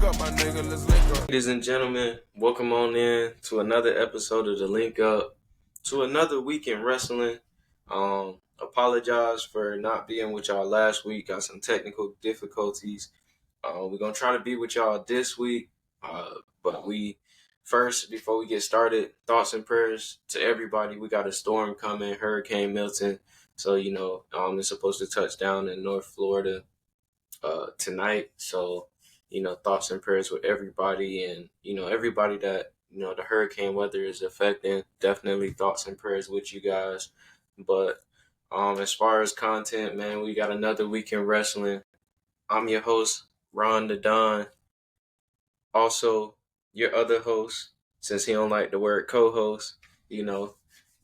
up, my nigga, let's link up. Ladies and gentlemen, welcome on in to another episode of the Link Up, to another week in wrestling. Apologize for not being with y'all last week. Got some technical difficulties. We're gonna try to be with y'all this week. But we first, before we get started, thoughts and prayers to everybody. We got a storm coming, Hurricane Milton. So it's supposed to touch down in North Florida tonight. So thoughts and prayers with everybody, and everybody that the hurricane weather is affecting. Definitely thoughts and prayers with you guys. But as far as content, man, we got another week in wrestling. I'm your host, Ron the Don. Also, your other host, since he don't like the word co-host,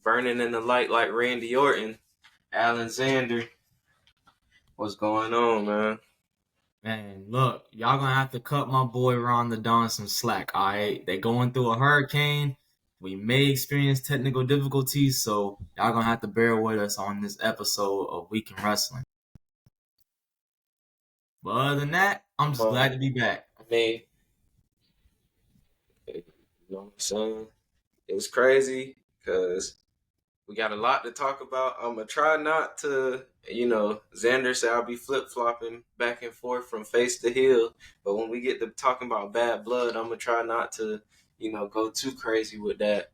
burning in the light like Randy Orton, Alexander. What's going on, man? Man, look, y'all gonna have to cut my boy Ron the Don some slack, alright? They going through a hurricane. We may experience technical difficulties, so y'all gonna have to bear with us on this episode of Week in Wrestling. But other than that, I'm just glad to be back. I mean, you know what I'm saying? It was crazy because we got a lot to talk about. I'm going to try not to, Xander said I'll be flip-flopping back and forth from face to heel. But when we get to talking about bad blood, I'm going to try not to, go too crazy with that.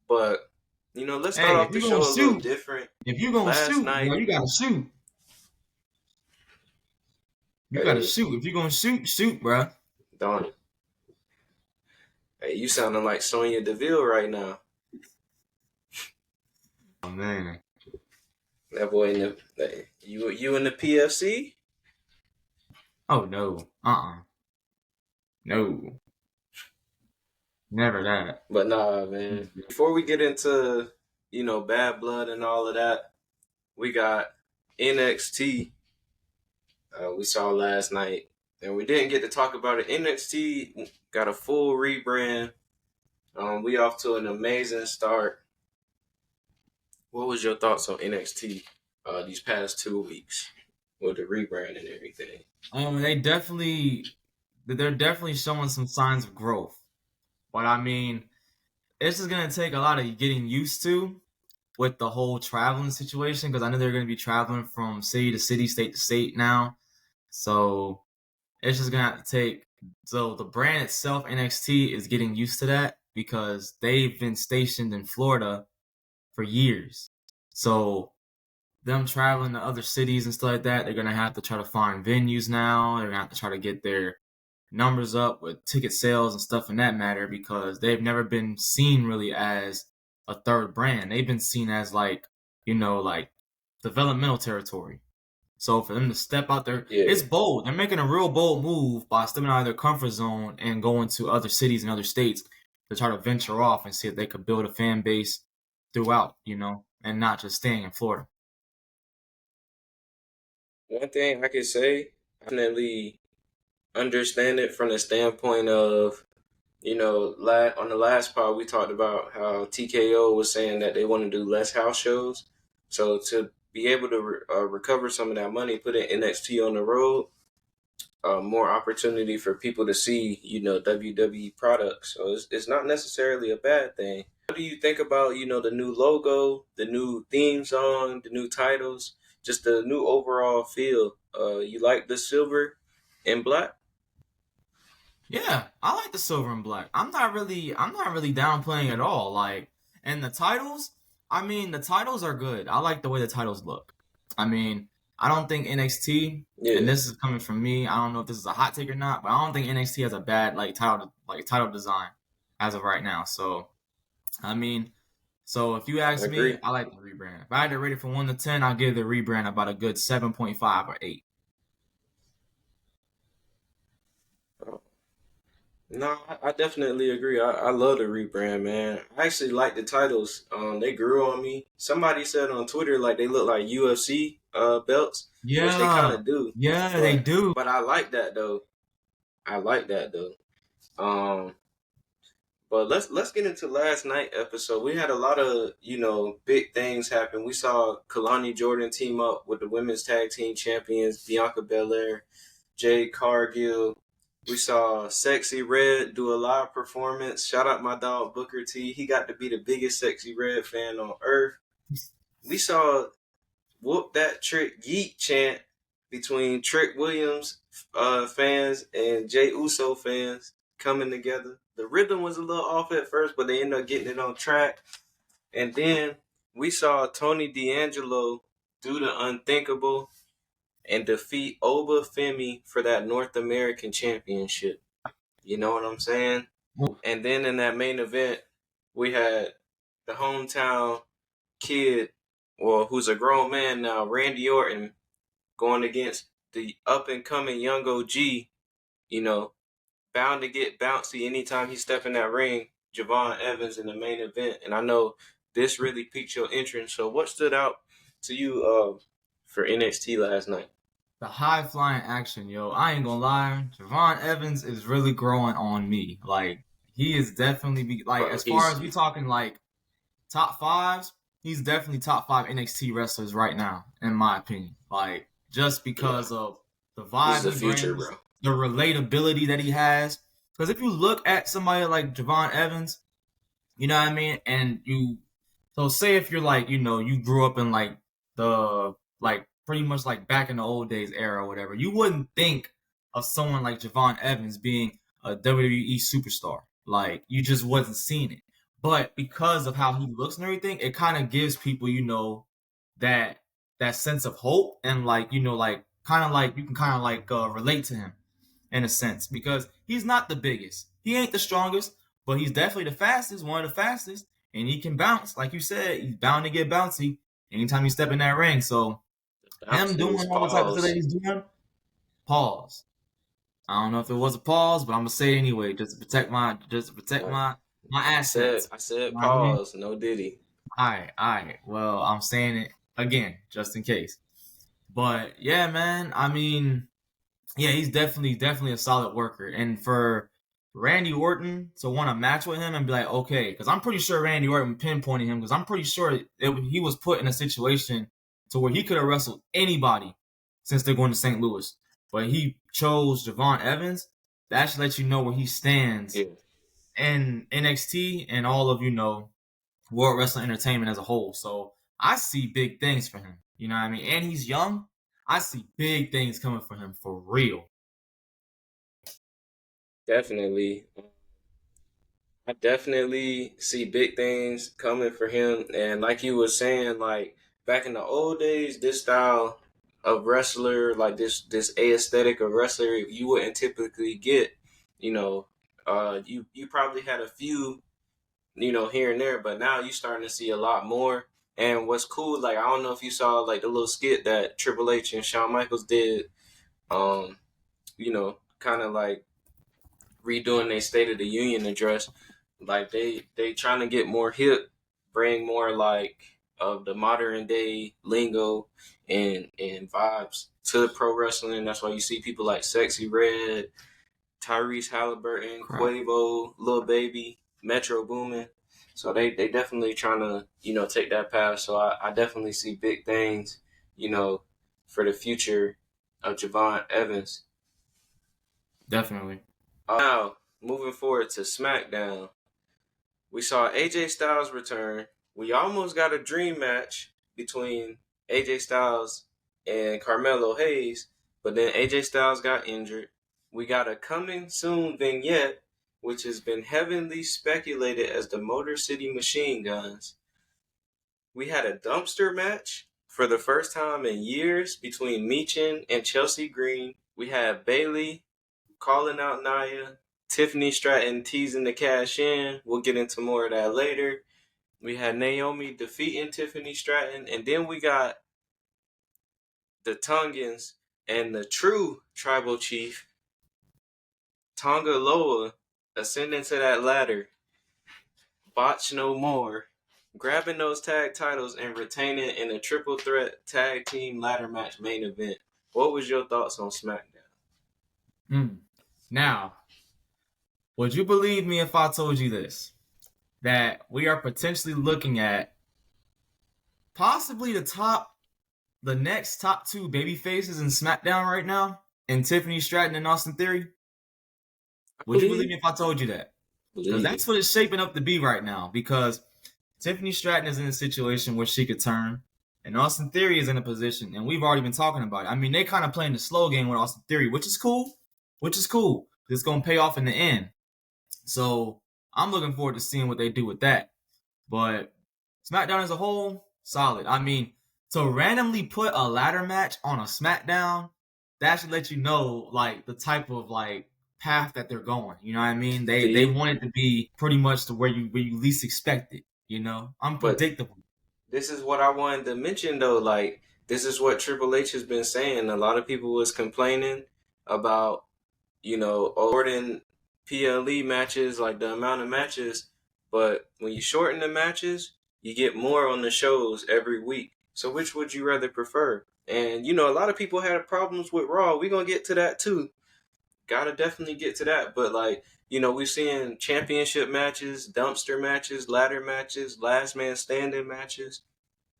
But, let's start off the show a little different. If you're going to shoot, bro, you got to shoot. You got to shoot. If you're going to shoot, bro. Darn it. Hey, you sounding like Sonya Deville right now. Oh, man. That boy you in the PFC? Oh, no. No. Never that. But nah, man. Before we get into, bad blood and all of that, we got NXT. We saw last night, and we didn't get to talk about it. NXT got a full rebrand. We off to an amazing start. What was your thoughts on NXT these past 2 weeks with the rebrand and everything? They're definitely showing some signs of growth. But I mean, it's just gonna take a lot of getting used to with the whole traveling situation, because I know they're gonna be traveling from city to city, state to state now. So it's just gonna have to take. So the brand itself, NXT, is getting used to that because they've been stationed in Florida for years. So them traveling to other cities and stuff like that, they're gonna have to try to find venues now. They're gonna have to try to get their numbers up with ticket sales and stuff in that matter, because they've never been seen really as a third brand. They've been seen as like developmental territory. So for them to step out there, It's bold. They're making a real bold move by stepping out of their comfort zone and going to other cities and other states to try to venture off and see if they could build a fan base throughout, and not just staying in Florida. One thing I could say, I definitely understand it from the standpoint of, on the last part we talked about how TKO was saying that they want to do less house shows. So to be able to recover some of that money, put in NXT on the road, more opportunity for people to see, WWE products. So it's not necessarily a bad thing. What do you think about, the new logo, the new theme song, the new titles, just the new overall feel? You like the silver and black? Yeah, I like the silver and black. I'm not really downplaying at all. And the titles, the titles are good. I like the way the titles look. I don't think NXT, and this is coming from me, I don't know if this is a hot take or not, but I don't think NXT has a bad title design as of right now. So, so if you ask me, I like the rebrand. If I had to rate it from 1 to 10, I'll give the rebrand about a good 7.5 or 8. No, I definitely agree. I love the rebrand, man. I actually like the titles. They grew on me. Somebody said on Twitter like they look like UFC belts, which they kind of do. Yeah, they do. But I like that though. But let's get into last night episode. We had a lot of big things happen. We saw Kalani Jordan team up with the women's tag team champions Bianca Belair, Jade Cargill, We saw Sexy Red do a live performance. Shout out my dog Booker T. He got to be the biggest Sexy Red fan on earth. We saw Whoop That Trick Yeet chant between Trick Williams fans and Jay Uso fans coming together. The rhythm was a little off at first, but they ended up getting it on track. And then we saw Tony D'Angelo do the unthinkable and defeat Oba Femi for that North American Championship. You know what I'm saying? And then in that main event, we had the hometown kid, well, who's a grown man now, Randy Orton, going against the up and coming young OG, you know, bound to get bouncy anytime he step in that ring, Javon Evans in the main event. And I know this really piqued your interest. So what stood out to you for NXT last night? The high flying action, yo. I ain't gonna lie. Javon Evans is really growing on me. Like, he is definitely Bro, as far as we talking like top fives, he's definitely top five NXT wrestlers right now, in my opinion. Like, just because of the He's vibe the he future, brings, bro. the relatability that he has. Because if you look at somebody like Javon Evans, you know what I mean, and so say if you're like, you grew up in like the like pretty much like back in the old days era or whatever, you wouldn't think of someone like Javon Evans being a WWE superstar. Like, you just wasn't seeing it. But because of how he looks and everything, it kind of gives people, that sense of hope, and like, like kind of like you can kind of like relate to him in a sense, because he's not the biggest, he ain't the strongest, but he's definitely the fastest, one of the fastest, and he can bounce. Like you said, he's bound to get bouncy anytime you step in that ring. So him Bounces, doing all the type of stuff that pause. he's doing, pause. I don't know if it was a pause, but I'm gonna say it anyway, Right. my I said, assets. I You said, know what I mean? pause. No Diddy. All right. Well, I'm saying it again, just in case. But yeah, man. I mean, yeah, he's definitely a solid worker. And for Randy Orton to want to match with him and be like, okay, because I'm pretty sure Randy Orton pinpointed him, because I'm pretty sure he was put in a situation to where he could have wrestled anybody since they're going to St. Louis, but he chose Javon Evans. That should let you know where he stands Yeah, in NXT and all of World Wrestling Entertainment as a whole. So I see big things for him. You know what I mean? And he's young. I see big things coming for him for real. definitely. I definitely see big things coming for him. And like you were saying, like back in the old days, this style of wrestler, like this aesthetic of wrestler, you wouldn't typically get. You know, you probably had a few, here and there, but now you starting to see a lot more. And what's cool, like I don't know if you saw like the little skit that Triple H and Shawn Michaels did, kind of like redoing their State of the Union address. Like they trying to get more hip, bring more like of the modern day lingo and vibes to pro wrestling. That's why you see people like Sexy Red, Tyrese Halliburton, Correct. Quavo, Lil Baby, Metro Boomin. So they definitely trying to take that path. So I definitely see big things you know for the future of Javon Evans. Definitely. Now moving forward to SmackDown. We saw AJ Styles return. We almost got a dream match between AJ Styles and Carmelo Hayes, but then AJ Styles got injured. We got a coming soon vignette, which has been heavily speculated as the Motor City Machine Guns. We had a dumpster match for the first time in years between Meechin and Chelsea Green. We had Bailey calling out Nia, Tiffany Stratton teasing the cash in. We'll get into more of that later. We had Naomi defeating Tiffany Stratton, and then we got the Tongans and the true tribal chief, Tonga Loa, ascending to that ladder. Botch no more. Grabbing those tag titles and retaining in a triple threat tag team ladder match main event. What was your thoughts on SmackDown? Now, would you believe me if I told you this? That we are potentially looking at possibly the next top two baby faces in SmackDown right now, in Tiffany Stratton and Austin Theory? Would you believe me if I told you that? Because Believe it. that's what it's shaping up to be right now. Because Tiffany Stratton is in a situation where she could turn, and Austin Theory is in a position, and we've already been talking about it. I mean, they kind of playing the slow game with Austin Theory, which is cool. Which is cool. It's gonna pay off in the end. So I'm looking forward to seeing what they do with that. But SmackDown as a whole, solid. I mean, to randomly put a ladder match on a SmackDown, that should let you know like the type of like path that they're going. You know what I mean? They See, want it to be pretty much to where you least expect it. You know, but unpredictable. this is what I wanted to mention though. Like, this is what Triple H has been saying. A lot of people was complaining about, shorten PLE matches, like the amount of matches. But when you shorten the matches, you get more on the shows every week. So which would you rather prefer? And a lot of people had problems with Raw. We're gonna get to that too. Gotta definitely get to that. But like, we're seeing championship matches, dumpster matches, ladder matches, last man standing matches.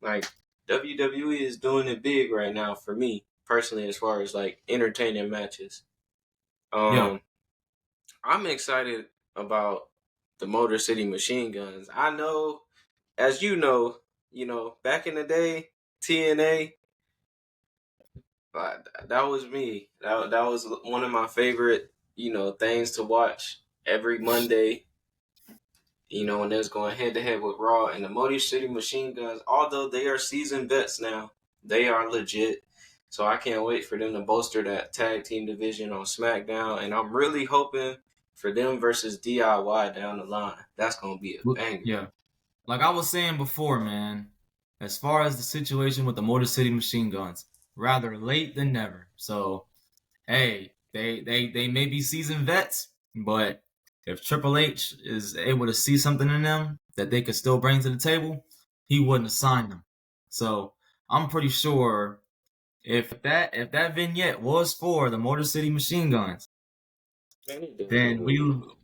Like, WWE is doing it big right now for me personally, as far as like entertaining matches. Yeah. Um, I'm excited about the Motor City Machine Guns. I know, as back in the day, TNA, that was me. That was one of my favorite, things to watch every Monday. When they was going head to head with Raw and the Motor City Machine Guns. Although they are seasoned vets now, they are legit. So I can't wait for them to bolster that tag team division on SmackDown, and I'm really hoping for them versus DIY down the line. That's gonna be a banger. Yeah. Like I was saying before, man, as far as the situation with the Motor City Machine Guns, rather late than never. So, hey, they may be seasoned vets, but if Triple H is able to see something in them that they could still bring to the table, he wouldn't have signed them. So, I'm pretty sure if that vignette was for the Motor City Machine Guns, Man, he then definitely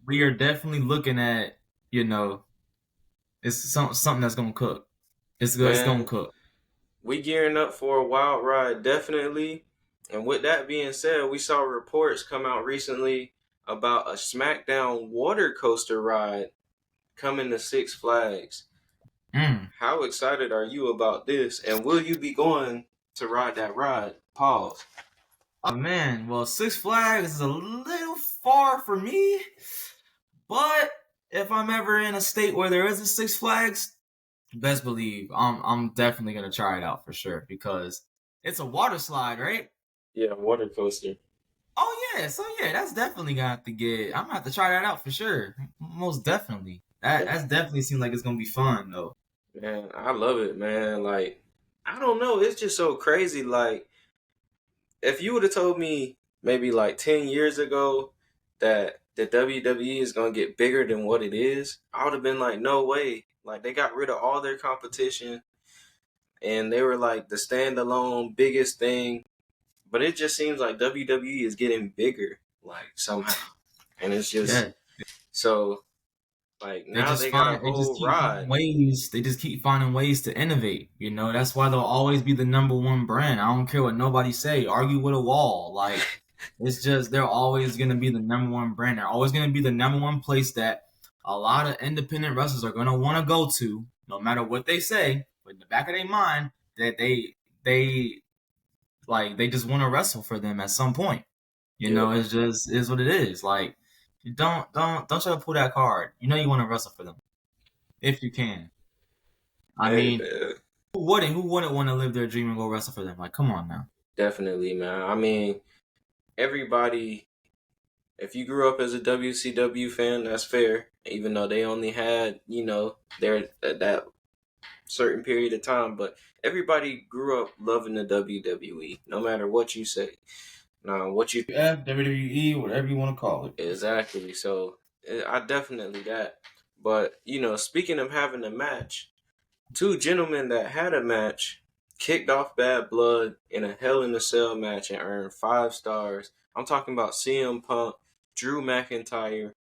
we are definitely looking at, you know, it's something that's gonna cook. It's gonna man, cook. we gearing up for a wild ride, definitely. And with that being said, we saw reports come out recently about a SmackDown water coaster ride coming to Six Flags. Mm. How excited are you about this? And will you be going to ride that ride? Pause. Oh man, well Six Flags is a little far for me, but if I'm ever in a state where there is a Six Flags, best believe I'm definitely gonna try it out for sure because it's a water slide, right? Yeah, water coaster. Oh yeah, so yeah, that's definitely gonna have to get. I'm gonna have to try that out for sure. Most definitely. That's definitely seems like it's gonna be fun though. Man, I love it, man. Like, I don't know. It's just so crazy. Like, if you would have told me maybe like 10 years ago that the WWE is going to get bigger than what it is, I would have been like, no way. Like, they got rid of all their competition and they were like the standalone biggest thing. But it just seems like WWE is getting bigger, like, somehow. And it's just Yeah, so, like, now they got a they just whole keep finding ride. ways. They just keep finding ways to innovate. You know, that's why they'll always be the number one brand. I don't care what nobody say. Argue with a wall. Like it's just they're always gonna be the number one brand. They're always gonna be the number one place that a lot of independent wrestlers are gonna want to go to, no matter what they say. But in the back of their mind, that they like they just want to wrestle for them at some point. You know, Yep. it's just is what it is. Like you don't try to pull that card. You know you want to wrestle for them if you can. I Hey, mean, man. who wouldn't want to live their dream and go wrestle for them? Like, come on now. Definitely, man. I mean, everybody, if you grew up as a WCW fan, that's fair. Even though they only had, their that certain period of time, but everybody grew up loving the WWE, no matter what you say. Now, what you WWE, whatever you want to call it. exactly? So, I definitely that. But speaking of having a match, two gentlemen that had a match kicked off Bad Blood in a Hell in a Cell match and earned 5 stars. I'm talking about CM Punk, Drew McIntyre.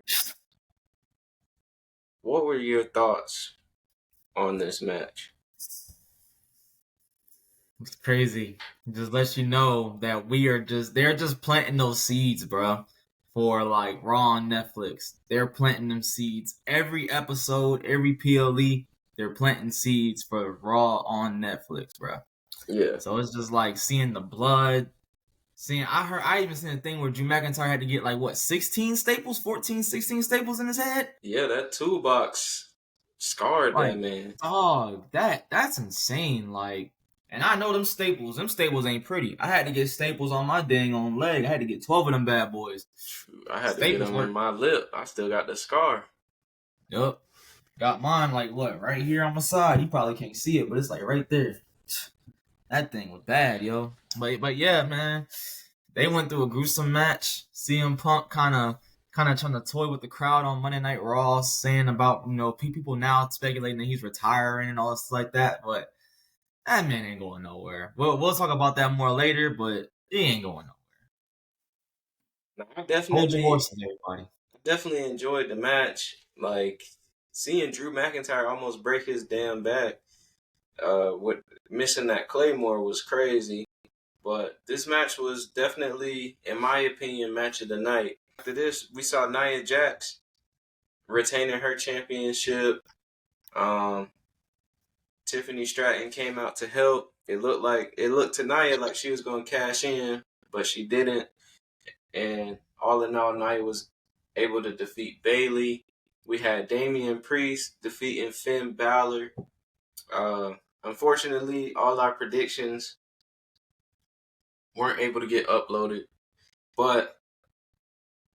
What were your thoughts on this match? It's crazy. It just lets you know that they're just planting those seeds, bro. for like Raw on Netflix. They're planting them seeds every episode, every PLE. They're planting seeds for Raw on Netflix, bro. Yeah. So it's just like seeing the blood. I even seen a thing where Drew McIntyre had to get like what 16 staples, 14, 16 staples in his head. Yeah, that toolbox scarred that Like, man. dog, that's insane. Like, and I know them staples ain't pretty. I had to get staples on my dang on leg. I had to get 12 of them bad boys. I had to get Staples them in hurt. my lip. I still got the scar. Yup. Got mine like what, right here on my side. You probably can't see it, but it's like right there. That thing was bad, yo. But yeah, man. They went through a gruesome match. CM Punk kind of trying to toy with the crowd on Monday Night Raw, saying about people now speculating that he's retiring and all this like that. But that man ain't going nowhere. We'll talk about that more later, but he ain't going nowhere. Now, I Hold your definitely, horses, everybody. definitely enjoyed the match. Like seeing Drew McIntyre almost break his damn back. With missing that Claymore was crazy. But this match was definitely, in my opinion, match of the night. After this, we saw Nia Jax retaining her championship. Um, Tiffany Stratton came out to help. It looked to Nia like she was gonna cash in, but she didn't. And all in all, Nia was able to defeat Bayley. We had Damian Priest defeating Finn Balor. Unfortunately, all our predictions weren't able to get uploaded, but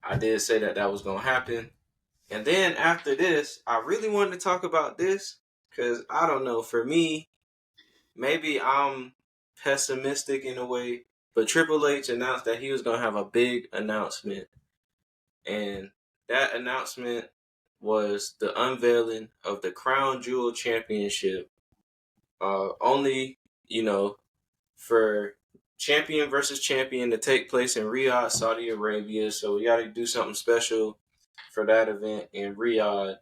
I did say that was gonna happen. And then after this, I really wanted to talk about this because I don't know. For me, maybe I'm pessimistic in a way, but Triple H announced that he was gonna have a big announcement, and that announcement was the unveiling of the Crown Jewel Championship. Only for champion versus champion to take place in Riyadh, Saudi Arabia. So we got to do something special for that event in Riyadh.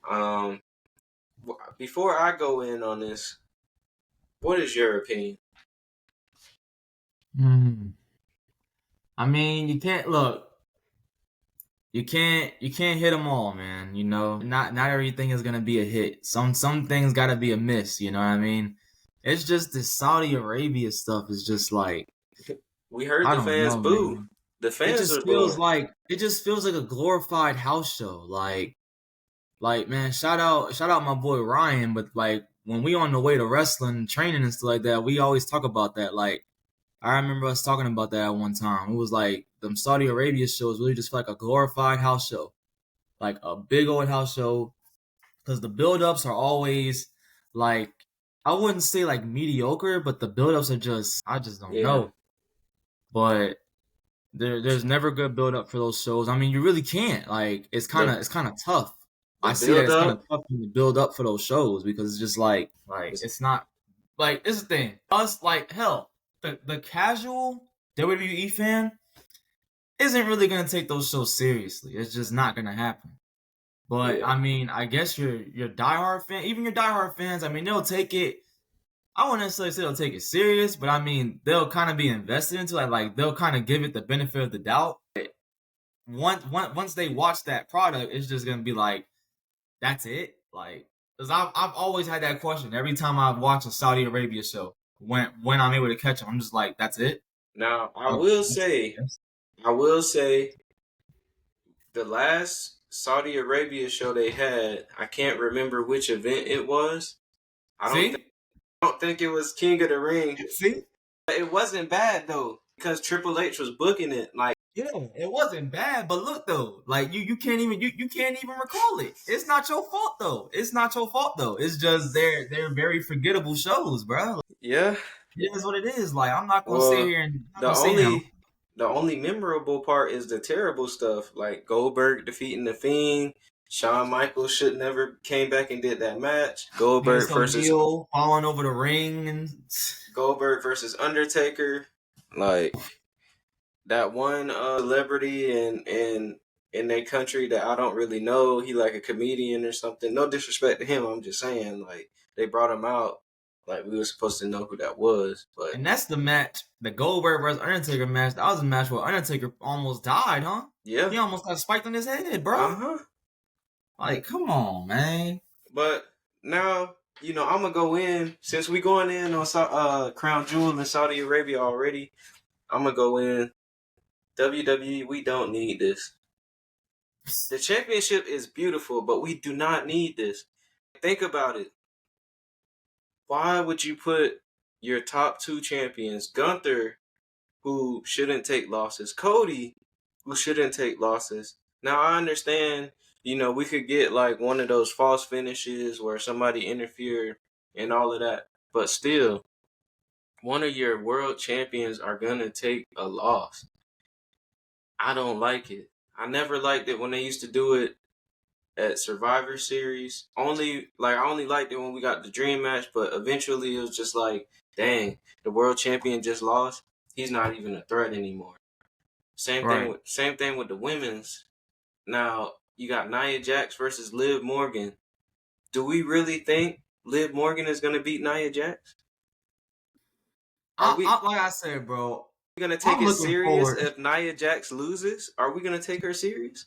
Um, Before I go in on this, what is your opinion? I mean, you can't look. You can't hit them all, man. Not everything is gonna be a hit. Some things gotta be a miss. You know what I mean? It's just the Saudi Arabia stuff is just like We heard I the don't fans know, boo. man. The It fans just are feels booing. like a glorified house show. Like man, shout out my boy Ryan. But like when we on the way to wrestling training and stuff like that, we always talk about that. Like I remember us talking about that at one time. It was like them Saudi Arabia shows really just felt like a glorified house show, like a big old house show. Because the build-ups are always like I wouldn't say like mediocre, but the build-ups are just I just don't Yeah. know. But there's never good build-up for those shows. I mean, you really can't. Like The it's kind of tough. the I see that build it's kind of up tough to build up for those shows because it's just like is it's not like this is the thing. Us like hell, the casual WWE fan isn't really gonna take those shows seriously. It's just not gonna happen. But yeah. I mean, I guess your diehard fan, even your diehard fans, I mean, they'll take it. I wouldn't necessarily say they'll take it serious, but I mean, they'll kind of be invested into it. Like they'll kind of give it the benefit of the doubt. Once they watch that product, it's just gonna be like, that's it. Like, because I've always had that question every time I watch a Saudi Arabia show. When I'm able to catch them, I'm just like, that's it. Now Okay, yes. I will say, the last Saudi Arabia show they had, I can't remember which event it was. I don't think See, I don't think it was King of the Ring. see, It wasn't bad though because Triple H was booking it. Like, yeah, it wasn't bad, but look though, like you can't even you can't even recall it. It's not your fault though. It's not your fault though. It's just they're very forgettable shows, bro. Like, yeah, it is what it is. Like I'm not gonna sit well, here and I'm not the gonna sit here. only the only memorable part is the terrible stuff, like Goldberg defeating the Fiend. Shawn Michaels should never came back and did that match. Vince O'Neil falling over the ring and Goldberg versus Undertaker. Like that one celebrity in their country that I don't really know. He like a comedian or something. No disrespect to him. I'm just saying, like, they brought him out Like we were supposed to know who that was, but And that's the match, the Goldberg versus Undertaker match. That was a match where Undertaker almost died, huh? yeah, He almost got spiked on his head, bro. uh-huh. Like, come on, man. But now, I'm gonna go in since we going in on Crown Jewel in Saudi Arabia already. I'm gonna go in. WWE, we don't need this. The championship is beautiful, but we do not need this. Think about it. Why would you put your top two champions, Gunther, who shouldn't take losses, Cody, who shouldn't take losses? Now I understand, we could get like one of those false finishes where somebody interfered and all of that, but still, one of your world champions are gonna take a loss. I don't like it. I never liked it when they used to do it at Survivor Series. I only liked it when we got the dream match, but eventually it was just like, dang, the world champion just lost. He's not even a threat anymore. Right. Same thing with the women's. Now you got Nia Jax versus Liv Morgan. Do we really think Liv Morgan is gonna beat Nia Jax? Are we Like I said, bro, gonna take I'm it looking serious forward. if Nia Jax loses? Are we gonna take her serious?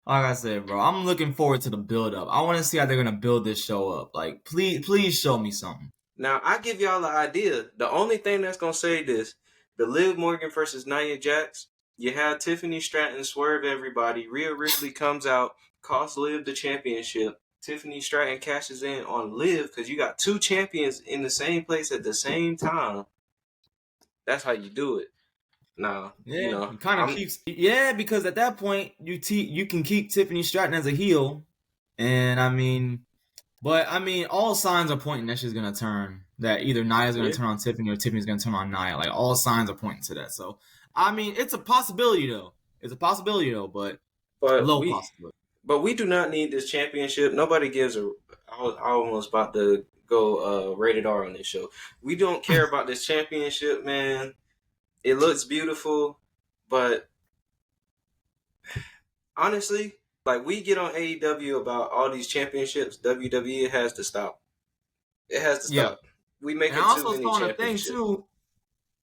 Like I said, bro, I'm looking forward to the build up. I want to see how they're gonna build this show up. Like, please show me something. Now, I give y'all an idea. The only thing that's going to say this, the Liv Morgan versus Nia Jax, you have Tiffany Stratton swerve everybody. Rhea Ripley comes out, costs Liv the championship. Tiffany Stratton cashes in on Liv because you got two champions in the same place at the same time. That's how you do it. Now, Yeah, you kind of I'm keeps. Yeah, because at that point you can keep Tiffany Stratton as a heel, and all signs are pointing that she's gonna turn. That either Nia's gonna yeah, turn on Tiffany or Tiffany's gonna turn on Nia. Like all signs are pointing to that. So it's a possibility though. It's a possibility though, but but low we possibility. but we do not need this championship. Nobody gives a. I almost about to go rated R on this show. We don't care about this championship, man. It looks beautiful, but honestly, like we get on AEW about all these championships, WWE has to stop. It has to Yeah, stop. We and I making too also many saw on a thing championships. too.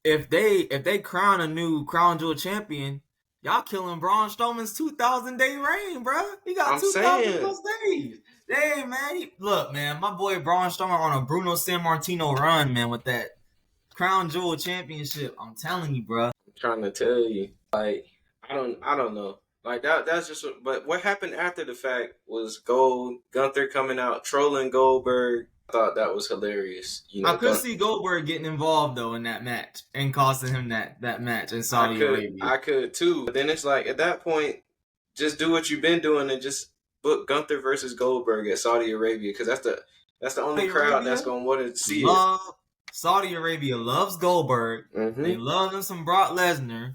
If they crown a new Crown Jewel champion, y'all killing Braun Strowman's 2,000-day reign, bro. He got I'm 2,000 saying, plus days. Hey man, look man, my boy Braun Strowman on a Bruno Sammartino run, man, with that Crown Jewel championship. I'm telling you, bro. I'm trying to tell you, like I don't know. Like that's just. But what happened after the fact was Gunther coming out trolling Goldberg. I thought that was hilarious. I could see Goldberg getting involved though in that match and costing him that match in Saudi Arabia. I could too. But then it's like at that point, just do what you've been doing and just book Gunther versus Goldberg at Saudi Arabia because that's the only Saudi crowd that's Arabia gonna want to see it. love Saudi Arabia loves Goldberg. Mm-hmm. They love them some Brock Lesnar.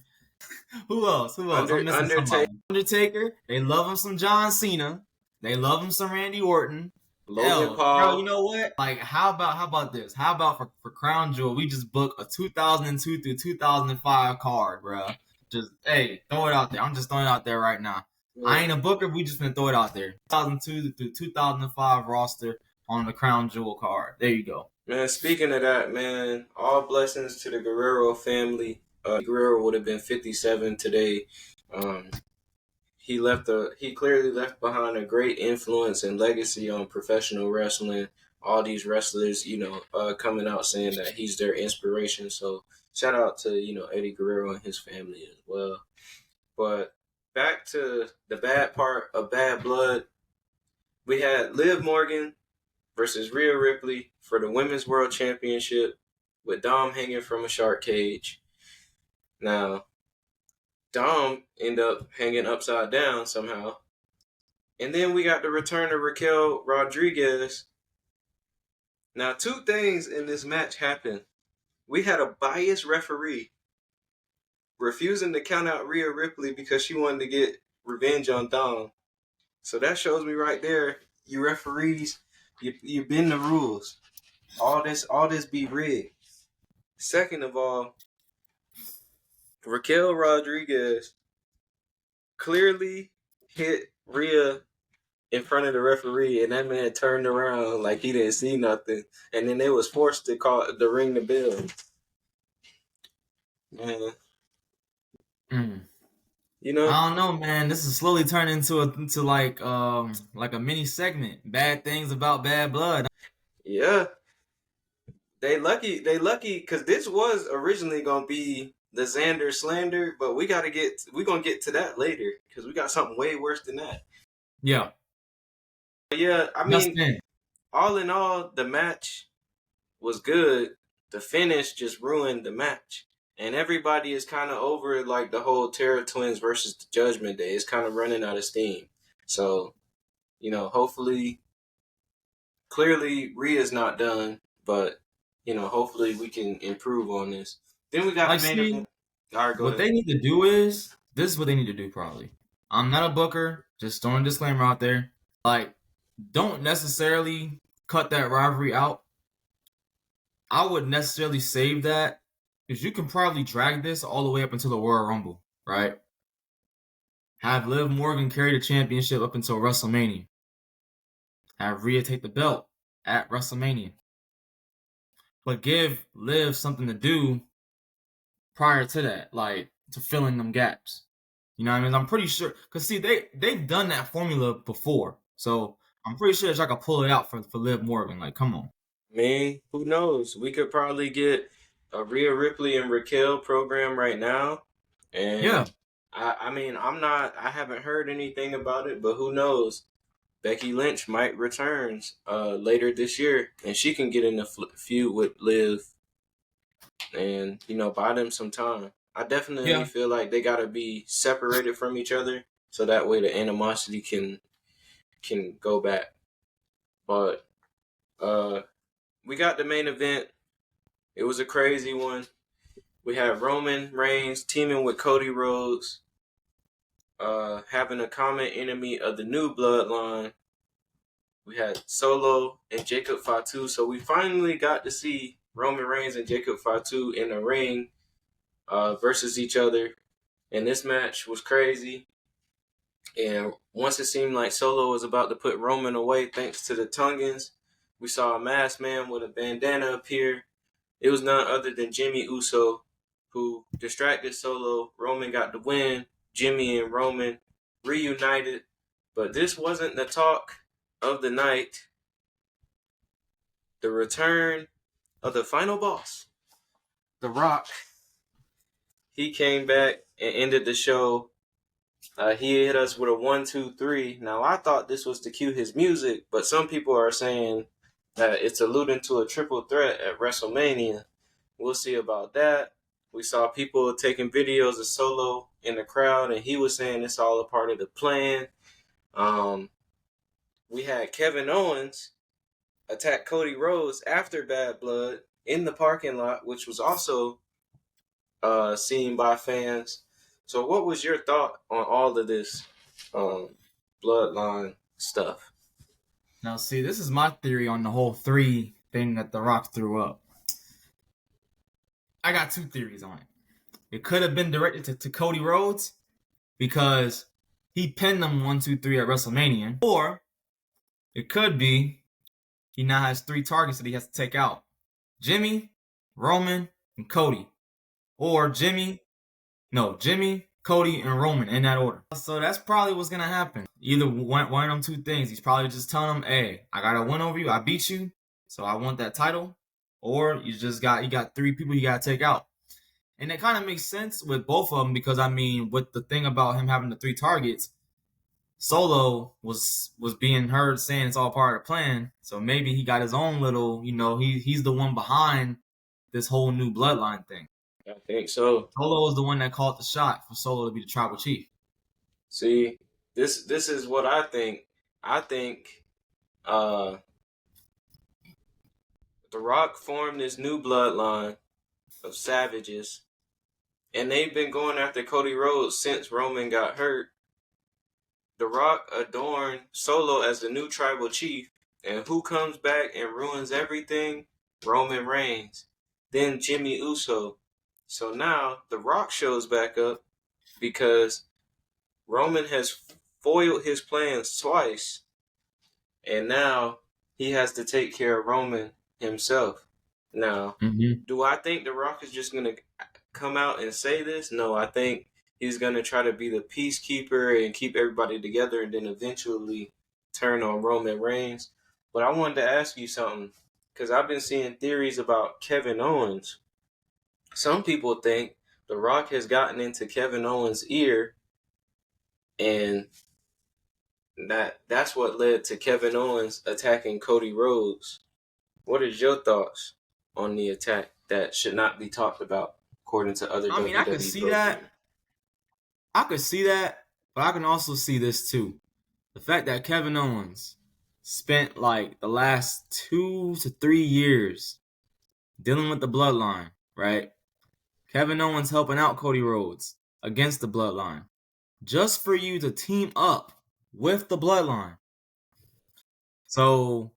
Who else? I'm missing Undertaker, somebody. Undertaker. They love him some John Cena. They love him some Randy Orton. Logan Hell, bro, you Paul. know what? Like, how about this? How about for Crown Jewel, we just book a 2002 through 2005 card, bro. Just hey, throw it out there. I'm just throwing it out there right now. I Yeah. ain't a booker. We just gonna throw it out there. 2002 through 2005 roster on the Crown Jewel card. There you go. Man, speaking of that, man, all blessings to the Guerrero family. Guerrero would have been 57 today. Um, he clearly left behind a great influence and legacy on professional wrestling. All these wrestlers, coming out saying that he's their inspiration. So shout out to Eddie Guerrero and his family as well. But back to the bad part of Bad Blood, we had Liv Morgan versus Rhea Ripley for the Women's World Championship with Dom hanging from a shark cage. Now, Dom ended up hanging upside down somehow. And then we got the return of Raquel Rodriguez. Now, two things in this match happened. We had a biased referee refusing to count out Rhea Ripley because she wanted to get revenge on Dom. So that shows me right there, you referees, you bend the rules. All this be rigged. Second of all, Raquel Rodriguez clearly hit Rhea in front of the referee, and that man turned around like he didn't see nothing, and then they was forced to ring the bell. Man, Mm. you know, I don't know, man. This is slowly turning into like a mini segment. Bad things about bad blood. yeah, they lucky because this was originally gonna be the Xander slander, but we gonna get to that later because we got something way worse than that. Yeah. But yeah, I mean, Justin. all in all, the match was good. The finish just ruined the match. And everybody is kind of over like the whole Terra Twins versus the Judgment Day. It's kind of running out of steam. So, hopefully, clearly Rhea's not done, but, hopefully we can improve on this. Then we got the Like, main see, event. All right, go what ahead. they need to do is this is what they need to do probably. I'm not a booker, just throwing a disclaimer out there. Like, don't necessarily cut that rivalry out. I would necessarily save that because you can probably drag this all the way up until the Royal Rumble, right? Have Liv Morgan carry the championship up until WrestleMania. Have Rhea take the belt at WrestleMania. But give Liv something to do prior to that, like to fill in them gaps. You know what I mean? I'm pretty sure because see they've done that formula before, so I'm pretty sure that I could pull it out for Liv Morgan. Like, come on. Me, who knows? We could probably get a Rhea Ripley and Raquel program right now. Yeah, And I mean, I haven't heard anything about it, but who knows? Becky Lynch might return later this year, and she can get in the feud with Liv, and buy them some time. I definitely yeah. feel like they gotta be separated from each other, so that way the animosity can go back. But uh, we got the main event. It was a crazy one. We had Roman Reigns teaming with Cody Rhodes, having a common enemy of the new bloodline. We had Solo and Jacob Fatu. So we finally got to see Roman Reigns and Jacob Fatu in a ring versus each other. And this match was crazy. And once it seemed like Solo was about to put Roman away thanks to the Tungans, we saw a masked man with a bandana appear. It was none other than Jimmy Uso, who distracted Solo. Roman got the win. Jimmy and Roman reunited. But this wasn't the talk of the night. The return of the final boss, The Rock. He came back and ended the show. He hit us with a 1, 2, 3. Now, I thought this was to cue his music, but some people are saying that it's alluding to a triple threat at WrestleMania. We'll see about that. We saw people taking videos of Solo in the crowd, and he was saying it's all a part of the plan. We had Kevin Owens attack Cody Rhodes after Bad Blood in the parking lot, which was also seen by fans. So, what was your thought on all of this bloodline stuff? Now, see, this is my theory on the whole 3 thing that The Rock threw up. I got 2 theories on it. It could have been directed to Cody Rhodes because he pinned them 1, 2, 3 at WrestleMania, or it could be he now has 3 targets that he has to take out: Jimmy, Roman, and Cody, or Jimmy, Cody, and Roman in that order. So that's probably what's gonna happen. Either one of them 2 things. He's probably just telling them, "Hey, I got a win over you. I beat you, so I want that title." Or you got 3 people you gotta take out. And it kind of makes sense with both of them because I mean, with the thing about him having the 3 targets, Solo was being heard saying it's all part of the plan. So maybe he got his own little, he's the one behind this whole new bloodline thing. I think so. Solo is the one that called the shot for Solo to be the tribal chief. See, this is what I think. I think The Rock formed this new bloodline of savages, and they've been going after Cody Rhodes since Roman got hurt. The Rock adorned Solo as the new tribal chief, and who comes back and ruins everything? Roman Reigns. Then Jimmy Uso. So now The Rock shows back up because Roman has foiled his plans twice, and now he has to take care of Roman himself. Now, Mm-hmm. do I think The Rock is just gonna come out and say this? No, I think he's gonna try to be the peacekeeper and keep everybody together, and then eventually turn on Roman Reigns. But I wanted to ask you something because I've been seeing theories about Kevin Owens. Some people think The Rock has gotten into Kevin Owens' ear, and that's what led to Kevin Owens attacking Cody Rhodes. What is your thoughts on the attack that should not be talked about, according to other I mean, I could WWE see that. programming? I could see that, but I can also see this too. The fact that Kevin Owens spent like the last 2 to 3 years dealing with the bloodline, right? Kevin Owens helping out Cody Rhodes against the bloodline. Just for you to team up with the bloodline. So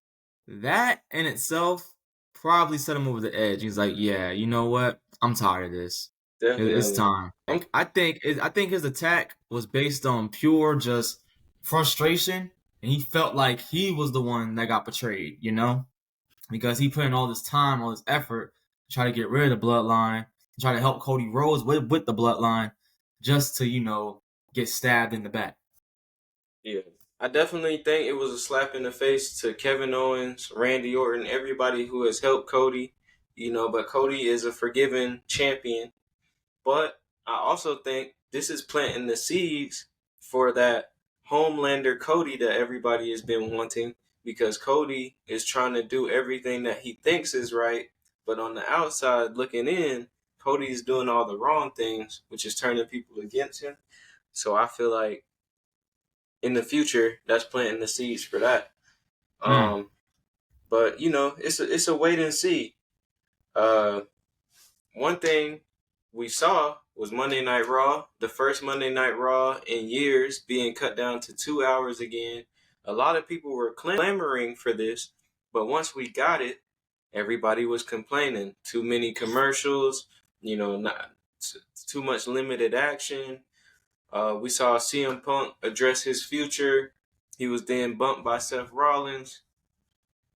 that in itself probably set him over the edge. He's like, yeah, you know what? I'm tired of this. It's Definitely. time. Like, I think his attack was based on pure just frustration, and he felt like he was the one that got betrayed, you know? Because he put in all this time, all this effort to try to get rid of the bloodline, to try to help Cody Rhodes with the bloodline, just to, get stabbed in the back. Yeah. I definitely think it was a slap in the face to Kevin Owens, Randy Orton, everybody who has helped Cody. But Cody is a forgiven champion. But I also think this is planting the seeds for that Homelander Cody that everybody has been wanting, because Cody is trying to do everything that he thinks is right, but on the outside looking in, Cody's doing all the wrong things, which is turning people against him. So I feel like in the future, that's planting the seeds for that. Hmm. Um, but it's a wait and see. Uh, One thing we saw was Monday Night Raw, the first Monday Night Raw in years, being cut down to 2 hours again. A lot of people were clamoring for this, but once we got it, everybody was complaining. Too many commercials, not too much limited action. We saw CM Punk address his future. He was then bumped by Seth Rollins,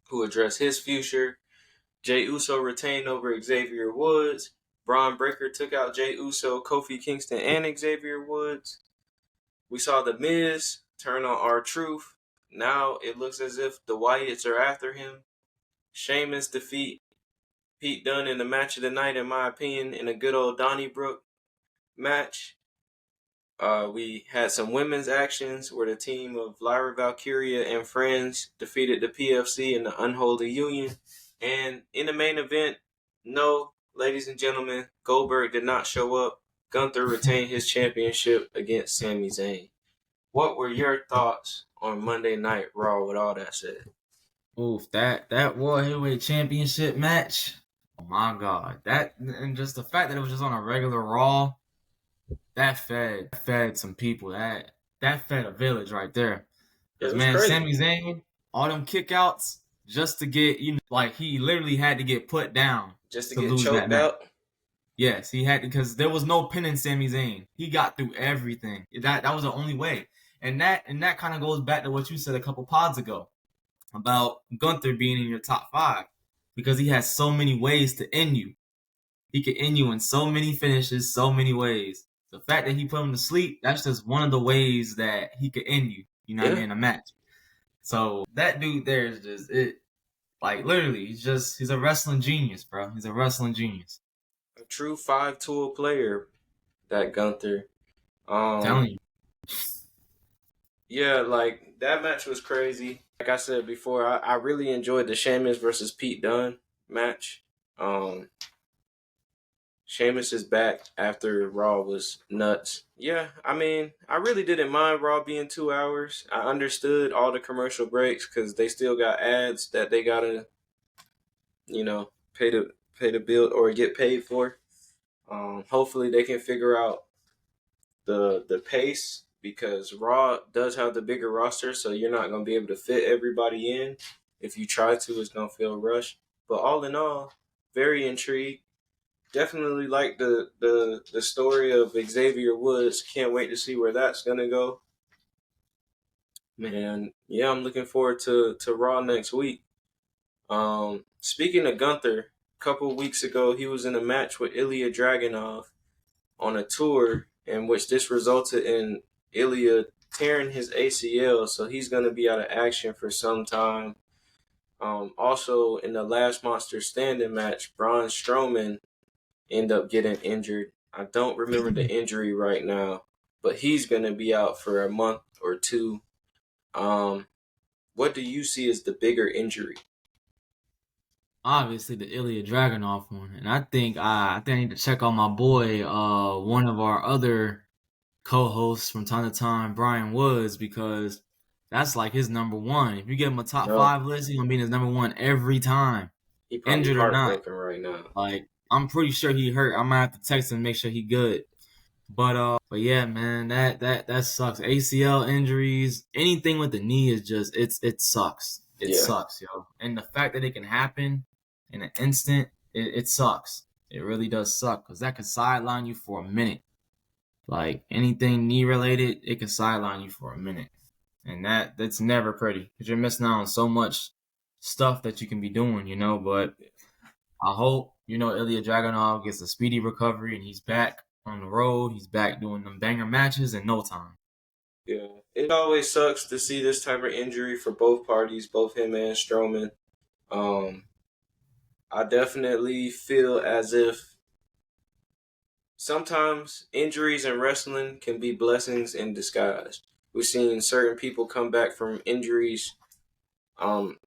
who addressed his future. Jey Uso retained over Xavier Woods. Braun Breaker took out Jey Uso, Kofi Kingston, and Xavier Woods. We saw The Miz turn on R-Truth. Now it looks as if the Wyatts are after him. Sheamus defeat Pete Dunne in the match of the night, in my opinion, in a good old Donnybrook match. We had some women's actions where the team of Lyra Valkyria and friends defeated the PFC and the Unholy Union. And in the main event, no, ladies and gentlemen, Goldberg did not show up. Gunther retained his championship against Sami Zayn. What were your thoughts on Monday Night Raw with all that said? Oof, that World Heavyweight Championship match. Oh my God, that and just the fact that it was just on a regular Raw, that fed some people. That fed a village right there. Yeah, Cause it was man, crazy. Sami Zayn, all them kickouts just to get like he literally had to get put down Just to to get lose that choked match. out. Yes, he had because there was no pinning Sami Zayn. He got through everything. That was the only way. And that kind of goes back to what you said a couple pods ago about Gunther being in your top five because he has so many ways to end you. He could end you in so many finishes, so many ways. The fact that he put him to sleep, that's just one of the ways that he could end you. You know what I Yeah, mean? In a match. So that dude there is just it. Like literally, he's a wrestling genius, bro. He's a wrestling genius. a true five-tool player, that Gunther. I'm Um, telling you. Yeah, like that match was crazy. Like I said before, I really enjoyed the Sheamus versus Pete Dunne match. Um, Sheamus is back after Raw was nuts. Yeah, I mean, I really didn't mind Raw being 2 hours. I understood all the commercial breaks because they still got ads that they gotta, pay to bill or get paid for. Hopefully they can figure out the pace, because Raw does have the bigger roster, so you're not gonna be able to fit everybody in. If you try to, it's gonna feel rushed. But all in all, very intrigued. Definitely like the story of Xavier Woods. Can't wait to see where that's gonna go. Man, yeah, I'm looking forward to Raw next week. Speaking of Gunther, a couple weeks ago he was in a match with Ilya Dragunov on a tour, in which this resulted in Ilya tearing his ACL, so he's going to be out of action for some time. Also, in the last Monster Standing match, Braun Strowman ended up getting injured. I don't remember the injury right now, but he's going to be out for a month or two. Um, what do you see as the bigger injury? Obviously, the Ilya Dragunov one, and I think I need to check on my boy, one of our other co-hosts from time to time, Brian Woods, because that's like his number one. If you give him a top No, five list, he's gonna be his number one every time, he probably injured or not. heartbroken right now. Like I'm pretty sure he hurt. I might have to text him and make sure he good. But yeah, man, that sucks. ACL injuries, anything with the knee is just it sucks. It Yeah, sucks, yo. And the fact that it can happen in an instant, it sucks. It really does suck because that could sideline you for a minute. Like anything knee related, it can sideline you for a minute, and that's never pretty because you're missing out on so much stuff that you can be doing, you know. But I hope, Ilya Dragunov gets a speedy recovery and he's back on the road. He's back doing them banger matches in no time. yeah. It always sucks to see this type of injury for both parties, both him and Strowman. Um, I definitely feel as if sometimes injuries in wrestling can be blessings in disguise. We've seen certain people come back from injuries, um,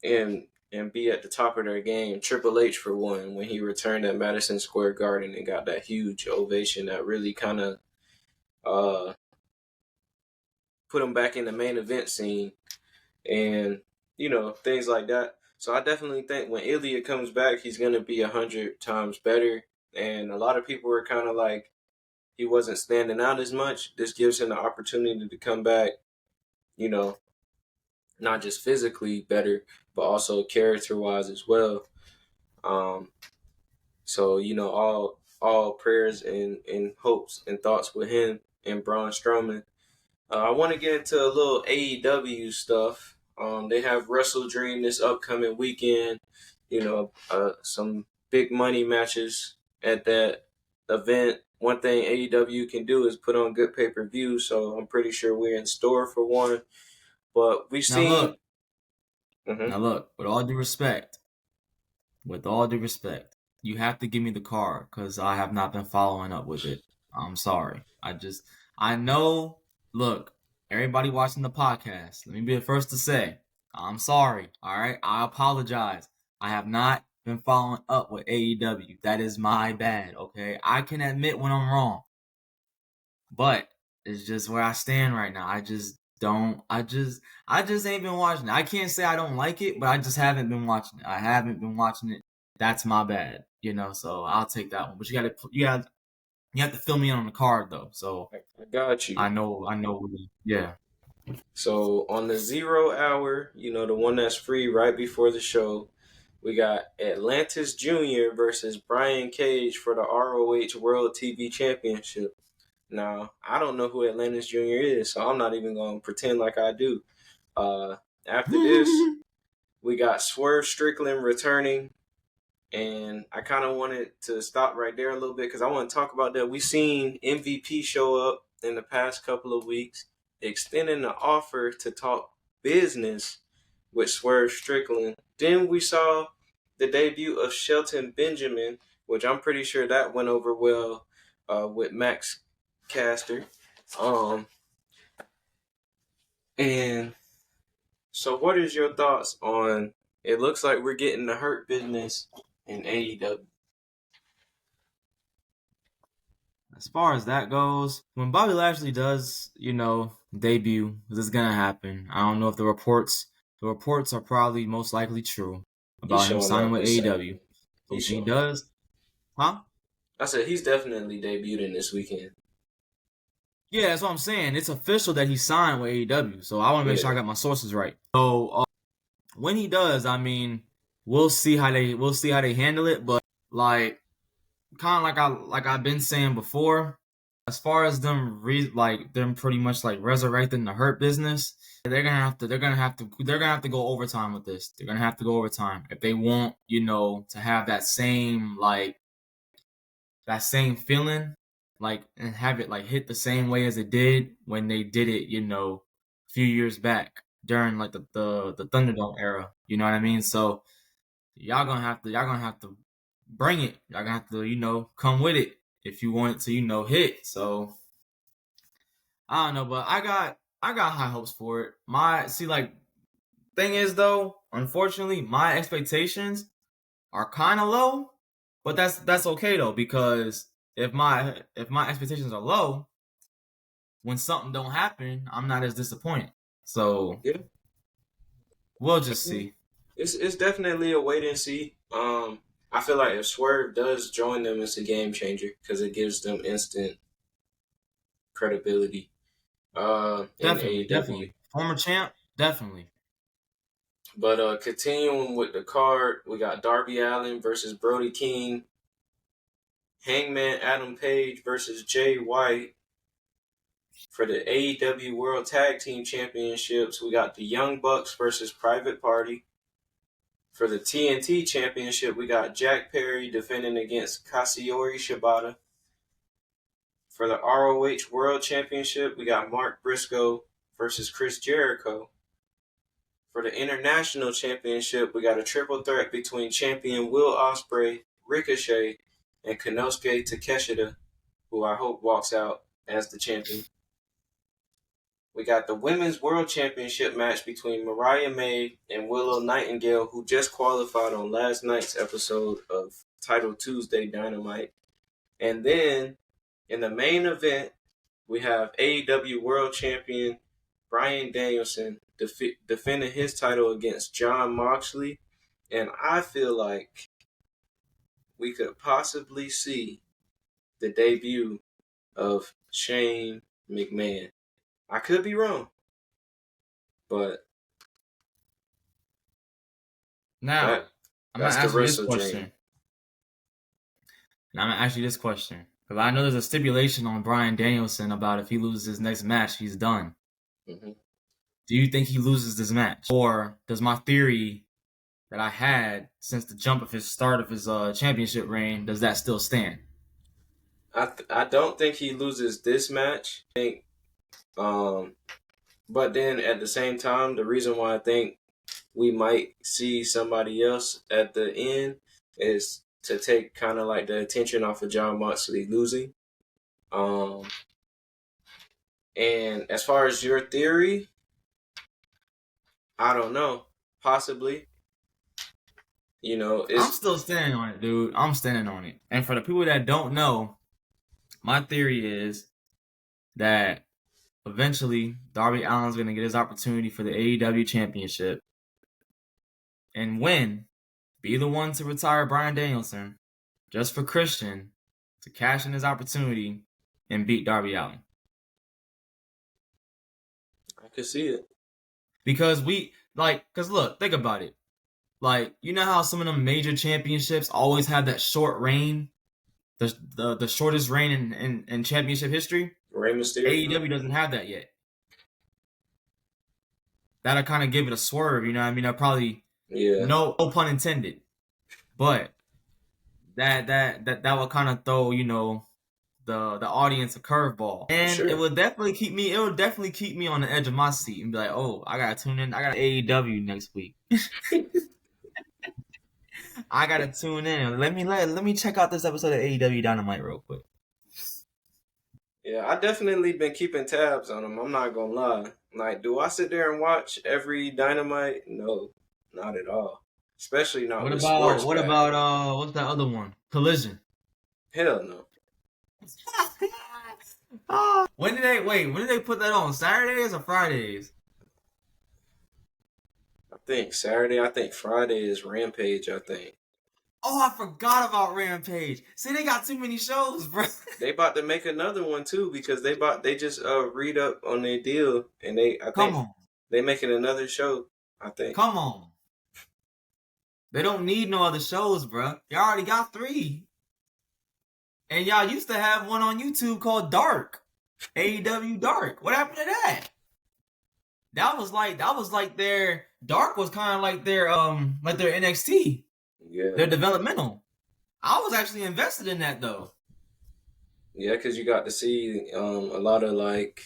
and be at the top of their game. Triple H, for one, when he returned at Madison Square Garden and got that huge ovation that really kind of uh, put him back in the main event scene, and things like that. So I definitely think when Ilya comes back, he's gonna be 100 times better. And a lot of people were kind of like he wasn't standing out as much. This gives him the opportunity to come back, you know, not just physically better, but also character wise as well. Um, so all prayers and hopes and thoughts with him and Braun Strowman. I want to get into a little AEW stuff. They have WrestleDream this upcoming weekend. Some big money matches at that event. One thing AEW can do is put on good pay-per-view, so I'm pretty sure we're in store for one. But we've Now seen. look, Mhm. now look, with all due respect, you have to give me the card because I have not been following up with it. I'm sorry. I know, look, everybody watching the podcast, let me be the first to say, I'm sorry. All right. I apologize. I have not been following up with AEW. That is my bad. Okay. I can admit when I'm wrong, but it's just where I stand right now. I just ain't been watching it. I can't say I don't like it, but I just haven't been watching it. I haven't been watching it. That's my bad, so I'll take that one. But you have to fill me in on the card though. So I got you. I know, yeah. So on the 0 hour, the one that's free right before the show, we got Atlantis Jr. versus Brian Cage for the ROH World TV Championship. Now, I don't know who Atlantis Jr. is, so I'm not even going to pretend like I do. Uh, After this, we got Swerve Strickland returning, and I kind of wanted to stop right there a little bit because I want to talk about that. We've seen MVP show up in the past couple of weeks, extending the offer to talk business with Swerve Strickland. Then we saw the debut of Shelton Benjamin, which I'm pretty sure that went over well with Max Caster. And so, what is your thoughts on? It looks like we're getting the Hurt Business in AEW. As far as that goes, when Bobby Lashley does, debut, this is gonna happen. I don't know if the reports are probably most likely true He's about him showing signing up with this AEW. Saturday. So He's when he showing up. does, huh? I said he's definitely debuting this weekend. Yeah, that's what I'm saying. It's official that he signed with AEW. So I want to make sure I Yeah, got my sources right. So when he does, I mean, we'll see how they handle it. But like, kind of like I've been saying before, as far as them them pretty much like resurrecting the Hurt business, they're gonna have to go overtime with this. They're gonna have to go overtime if they want, to have that same feeling, and have it like hit the same way as it did when they did it, a few years back during like the Thunderdome era. You know what I mean? So y'all gonna have to bring it. Y'all gonna have to, come with it if you want it to, hit. So I don't know, but I got high hopes for it. Thing is though, unfortunately, my expectations are kind of low, but that's okay though, because if my expectations are low, when something don't happen, I'm not as disappointed. So Yeah, we'll I just mean, see. it's definitely a wait and see. I feel like if Swerve does join them, it's a game changer because it gives them instant credibility. In Definitely, AEW. definitely. Former champ, definitely. But continuing with the card, we got Darby Allin versus Brody King, Hangman Adam Page versus Jay White. For the AEW World Tag Team Championships, we got the Young Bucks versus Private Party. For the TNT Championship, we got Jack Perry defending against Katsuyori Shibata. For the ROH World Championship, we got Mark Briscoe versus Chris Jericho. For the International Championship, we got a triple threat between champion Will Ospreay, Ricochet, and Konosuke Takeshita, who I hope walks out as the champion. We got the Women's World Championship match between Mariah May and Willow Nightingale, who just qualified on last night's episode of Title Tuesday Dynamite. And then in the main event, we have AEW World Champion Bryan Danielson defending his title against Jon Moxley. And I feel like we could possibly see the debut of Shane McMahon. I could be wrong, but Now, that I'm gonna that's the ask you this WrestleDream. question. And I'm gonna ask you this question. Because I know there's a stipulation on Bryan Danielson about if he loses his next match, he's done. Mm-hmm. Do you think he loses this match? Or does my theory that I had since the jump of his start of his championship reign, does that still stand? I don't think he loses this match. Um, but then at the same time, the reason why I think we might see somebody else at the end is to take kind of like the attention off of Jon Moxley losing. Um, and as far as your theory, I don't know. Possibly, I'm it's still standing on it, dude. I'm standing on it. And for the people that don't know, my theory is that eventually Darby Allin's gonna get his opportunity for the AEW championship and win, be the one to retire Bryan Danielson, just for Christian to cash in his opportunity and beat Darby Allin. I could see it. Because look, think about it. Like, you know how some of them major championships always have that short reign, the shortest reign in championship history. Rey Mysterio. AEW doesn't have that yet. That'll kind of give it a swerve, you know what I mean? That'll probably, Yeah, no pun intended, but that will kind of throw, the audience a curveball, for and it sure. would definitely keep me. It would definitely keep me on the edge of my seat and be like, "Oh, I gotta tune in. I got AEW next week. I gotta tune in. Let me check out this episode of AEW Dynamite real quick." Yeah, I definitely been keeping tabs on them. I'm not gonna lie. Like, do I sit there and watch every Dynamite? No, not at all. Especially not What with about sports what back. about what's that other one? Collision. Hell no. When did they put that on? Saturdays or Fridays? I think Saturday. I think Friday is Rampage. I think Oh, I forgot about Rampage. See, they got too many shows, bro. they about to make another one too because they just read up on their deal and I Come think on. they making another show. I think. Come on. They don't need no other shows, bro. They already got 3. And y'all used to have one on YouTube called Dark. AEW Dark. What happened to that? That was like their Dark was kind of like their NXT. Yeah. Their developmental. I was actually invested in that though. Yeah, because you got to see a lot of like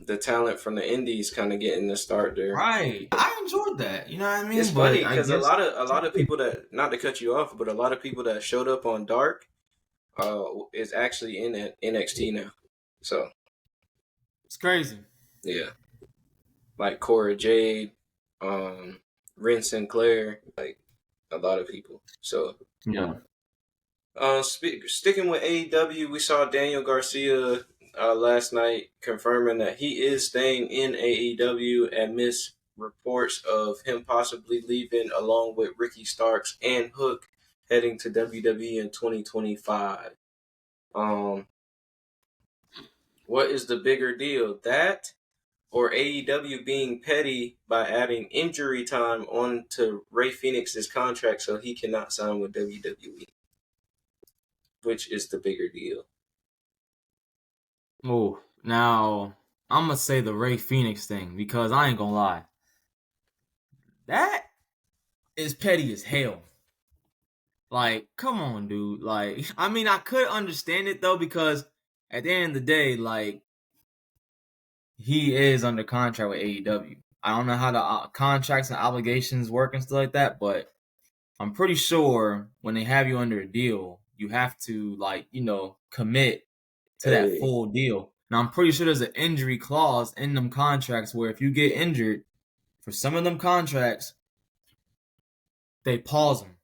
the talent from the indies kind of getting the start there. Right. I enjoyed that. You know what I mean? It's But funny I because a guess lot of people that, not to cut you off, but a lot of people that showed up on Dark is actually in NXT now. So it's crazy. yeah, like Cora Jade, Ren Sinclair, like a lot of people. So Yeah. sticking with AEW, we saw Daniel Garcia last night confirming that he is staying in AEW amidst reports of him possibly leaving along with Ricky Starks and Hook heading to WWE in 2025. What is the bigger deal, that or AEW being petty by adding injury time onto Ray Phoenix's contract so he cannot sign with WWE? Which is the bigger deal? Oh, now I'm gonna say the Ray Phoenix thing because I ain't gonna lie. That is petty as hell. Like, come on, dude. Like, I mean, I could understand it though because at the end of the day, like, he is under contract with AEW. I don't know how the contracts and obligations work and stuff like that, but I'm pretty sure when they have you under a deal, you have to like, commit to that Hey, full deal. Now I'm pretty sure there's an injury clause in them contracts where if you get injured for some of them contracts, they pause them.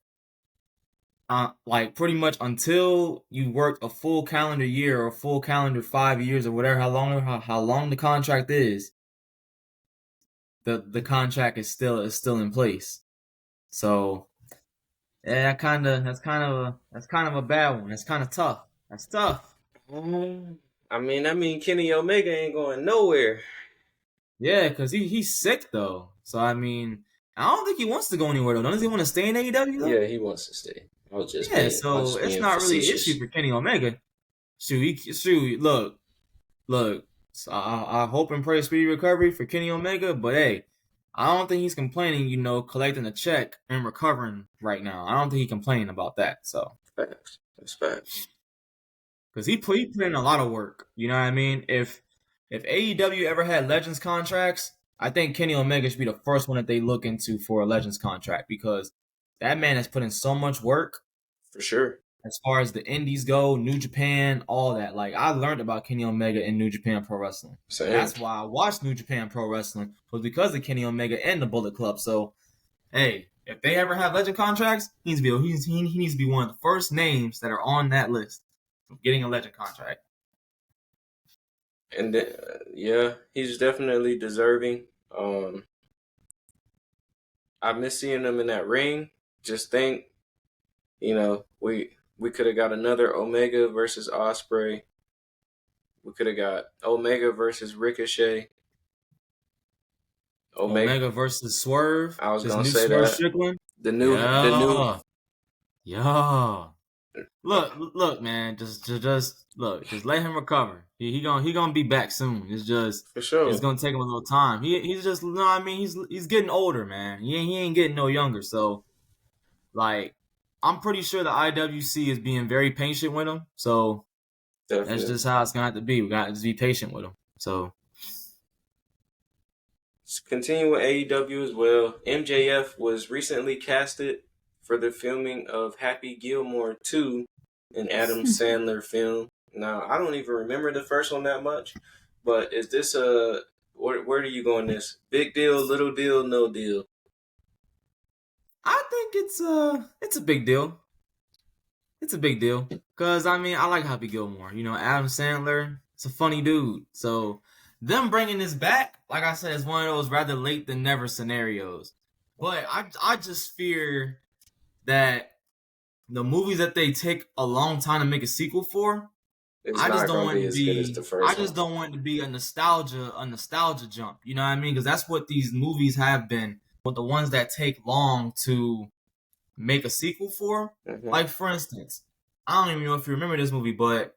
Like pretty much until you work a full calendar year or a full calendar 5 years or whatever, how long the contract is, the contract is still in place. So yeah, that's kind of a bad one. That's kind of tough. That's tough. I mean, Kenny Omega ain't going nowhere. Yeah, because he's sick though. So I mean, I don't think he wants to go anywhere though. Does he want to stay in AEW though? Yeah, he wants to stay. Yeah, I was so just it's being not really an issue facetious. for Kenny Omega. Look. So I hope and pray speedy recovery for Kenny Omega. But hey, I don't think he's complaining. Collecting a check and recovering right now. I don't think he's complaining about that. So Facts. That's facts. because he put in a lot of work. You know what I mean? If AEW ever had Legends contracts, I think Kenny Omega should be the first one that they look into for a Legends contract because that man has put in so much work For sure. as far as the indies go, New Japan, all that. Like I learned about Kenny Omega in New Japan Pro Wrestling. Same. That's why I watched New Japan Pro Wrestling was because of Kenny Omega and the Bullet Club. So hey, if they ever have legend contracts, he needs to be one of the first names that are on that list of getting a legend contract. And then, yeah, he's definitely deserving. I miss seeing him in that ring. Just think, we could have got another Omega versus Osprey. We could have got Omega versus Ricochet. Omega versus Swerve, I was this gonna new say Swerve that Strickland. the new Yeah, yeah. Look, man. Just look. Just let him recover. He gonna be back soon. for It's sure. gonna take him a little time. He's just no. I mean, he's getting older, man. He ain't getting no younger. So like, I'm pretty sure the IWC is being very patient with him. So that's Definitely. just how it's gonna have to be. We gotta just be patient with him. So Continue with AEW as well. MJF was recently casted for the filming of Happy Gilmore 2, an Adam Sandler film. Now, I don't even remember the first one that much, but is this where do you go in this? Big deal, little deal, no deal? I think it's a big deal. It's a big deal because I mean I like Happy Gilmore. Adam Sandler. It's a funny dude. So them bringing this back, like I said, is one of those rather late than never scenarios. But I just fear that the movies that they take a long time to make a sequel for, It's I just not don't going to want it be to as good as the be. I first one. just don't want it to be a nostalgia jump. You know what I mean? Because that's what these movies have been. But the ones that take long to make a sequel for, Hmm. like for instance, I don't even know if you remember this movie, but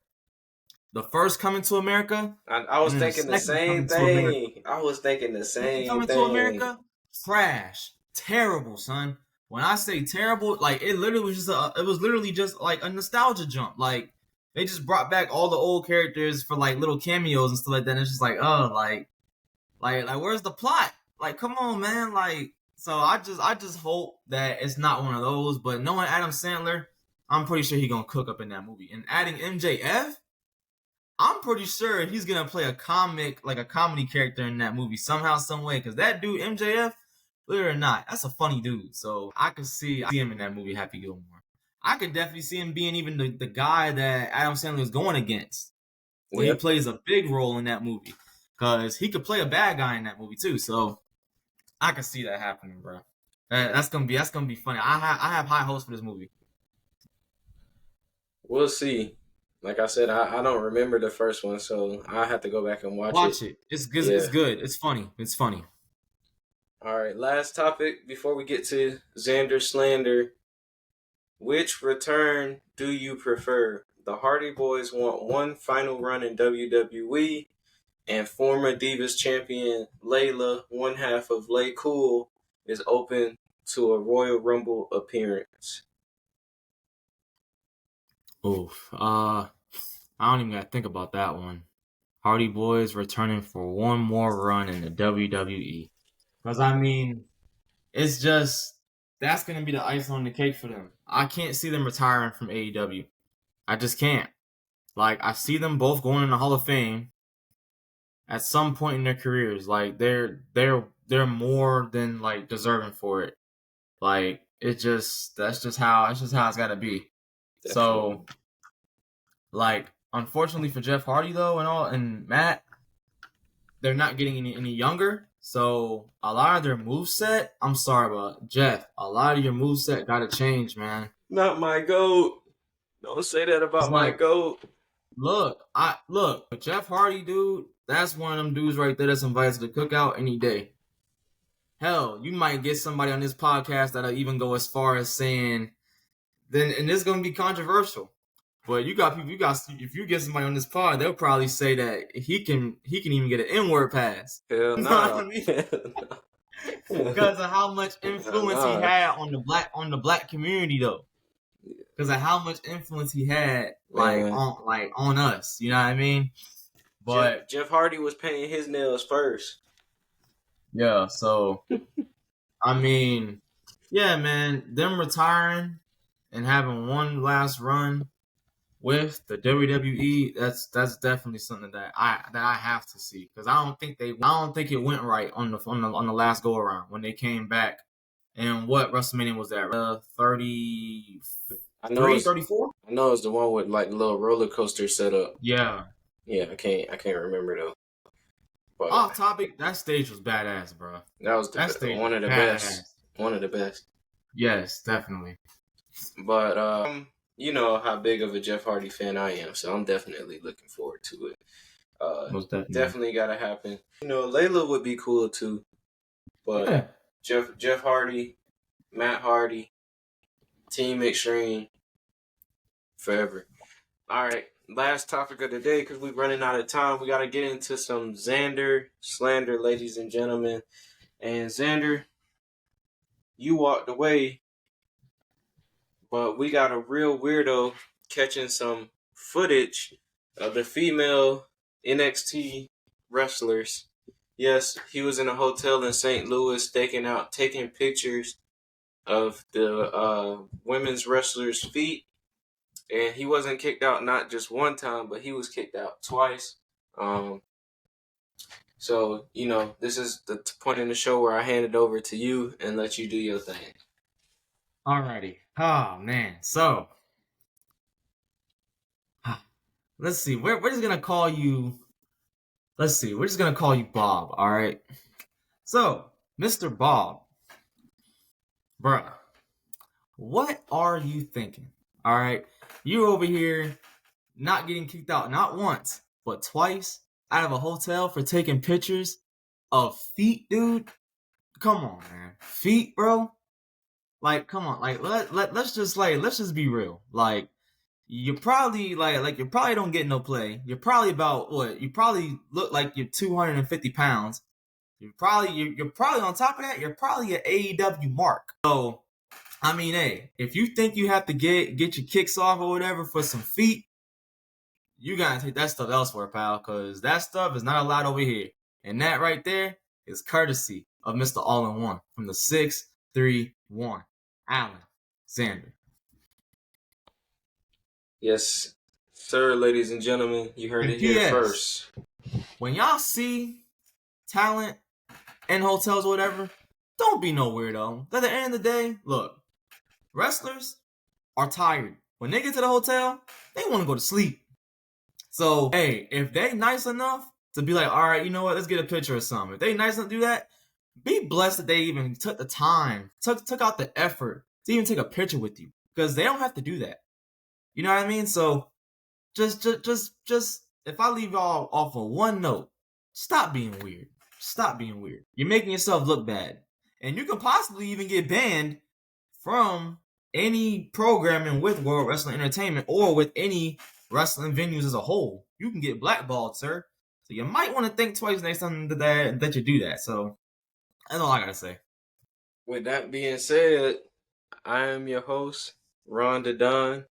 the first Coming to America, I and was then the thinking the second same Coming to America. thing. I was thinking the Second same Coming to thing. America, trash, terrible, son. When I say terrible, like it literally was it was literally just like a nostalgia jump. Like they just brought back all the old characters for like little cameos and stuff like that. And it's just like, oh, like where's the plot? Like, come on, man. Like, so I just hope that it's not one of those. But knowing Adam Sandler, I'm pretty sure he's gonna cook up in that movie. And adding MJF, I'm pretty sure he's gonna play a comedy character in that movie somehow, some way. Because that dude MJF, believe it or not, that's a funny dude. So I could see him in that movie, Happy Gilmore. I could definitely see him being even the guy that Adam Sandler is going against, where he Yep. plays a big role in that movie. Because he could play a bad guy in that movie too. So I can see that happening, bro. That's gonna be funny. I have high hopes for this movie. We'll see. Like I said, I don't remember the first one, so I have to go back and watch it. Watch it. It's good. Yeah. It's good. It's funny. It's funny. All right. Last topic before we get to Xander slander. Which return do you prefer? The Hardy Boys want one final run in WWE, and former Divas champion Layla, one half of Lay Cool, is open to a Royal Rumble appearance. Oof. I don't even gotta think about that one. Hardy Boys returning for one more run in the WWE. Because I mean, it's just that's gonna be the ice on the cake for them. I can't see them retiring from AEW. I just can't. Like I see them both going in the Hall of Fame at some point in their careers. Like they're more than like deserving for it. Like that's just how it's gotta be. Definitely. So like unfortunately for Jeff Hardy though and Matt, they're not getting any younger. So a lot of their moveset, I'm sorry, but Jeff, a lot of your moveset gotta change, man. Not my GOAT. Don't say that It's about my like GOAT. look, Jeff Hardy, dude, that's one of them dudes right there that's invited to the cookout any day. Hell, you might get somebody on this podcast that'll even go as far as saying, then, and this is gonna be controversial. But if you get somebody on this pod, they'll probably say that he can even get an N-word pass. Hell You know no. what I mean? Because of how much influence he had on the black community though. Because of how much influence he had on us. You know what I mean? But Jeff Hardy was painting his nails first. yeah, so I mean, yeah, man, them retiring and having one last run with the WWE, that's definitely something that I have to see because I don't think it went right on the last go around when they came back. And what WrestleMania was that? 33, I know 34? I know it's the one with like the little roller coaster setup. Yeah. Yeah, I can't remember though. But Off topic, that stage was badass, bro. that was one of the best. One of the best. Yes, definitely. But you know how big of a Jeff Hardy fan I am, so I'm definitely looking forward to it. Most definitely gotta happen. You know, Layla would be cool too. But yeah. Jeff Hardy, Matt Hardy, Team Extreme, forever. All right, last topic of the day because we're running out of time. We got to get into some Xander slander, ladies and gentlemen. And Xander, you walked away, but we got a real weirdo catching some footage of the female NXT wrestlers. Yes, he was in a hotel in St. Louis taking pictures of the women's wrestlers' feet. And he wasn't kicked out not just one time, but he was kicked out twice. So, you know, this is the point in the show where I hand it over to you and let you do your thing. Alrighty. Oh, man. So, let's see. We're just going to call you... Let's see. We're just going to call you Bob, all right? So, Mr. Bob. Bruh. What are you thinking? All right? You over here not getting kicked out not once, but twice out of a hotel for taking pictures of feet, dude. Come on, man. Feet, bro. Like, come on. Like, let's just be real. Like, you probably like you probably don't get no play. You're probably about what? You probably look like you're 250 pounds. You're probably on top of that. You're probably an AEW mark. So I mean, hey, if you think you have to get your kicks off or whatever for some feet, you gotta take that stuff elsewhere, pal, because that stuff is not allowed over here. And that right there is courtesy of Mr. All-in-One from the 631, Alan Xander. Yes, sir, ladies and gentlemen, you heard And it here P.S. first. When y'all see talent in hotels or whatever, don't be no weirdo. At the end of the day, look, wrestlers are tired. When they get to the hotel, they want to go to sleep. So, hey, if they nice enough to be like, all right, you know what, let's get a picture or something. If they nice enough to do that, be blessed that they even took the time, took out the effort to even take a picture with you. Because they don't have to do that. You know what I mean? So, just if I leave y'all off of one note, stop being weird. Stop being weird. You're making yourself look bad. And you could possibly even get banned from any programming with World Wrestling Entertainment or with any wrestling venues as a whole. You can get blackballed, sir. So you might want to think twice next time that you do that. So that's all I gotta say. With that being said, I am your host, Ron Don.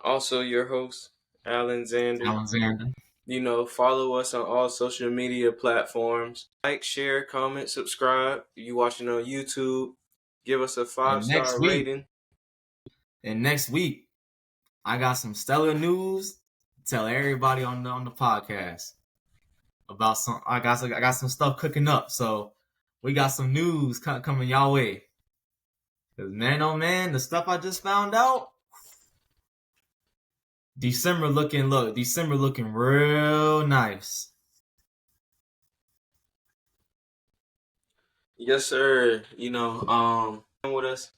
Also your host, Alan Xander. Alexander. You know, follow us on all social media platforms. Like, share, comment, subscribe. If you watching on YouTube, give us a 5-star rating. And next week, I got some stellar news to tell everybody on the podcast about some. I got some stuff cooking up. So we got some news coming y'all way. Cause man, oh man, the stuff I just found out. December looking real nice. Yes, sir. With us,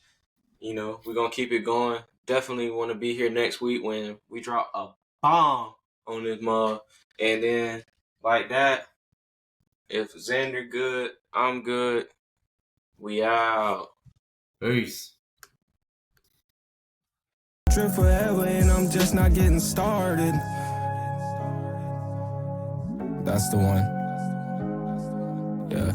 we're gonna keep it going. Definitely want to be here next week when we drop a bomb on this mug. And then like that, if Xander good, I'm good. We out. Peace. Trip forever and I'm just not getting started. That's the one. Yeah.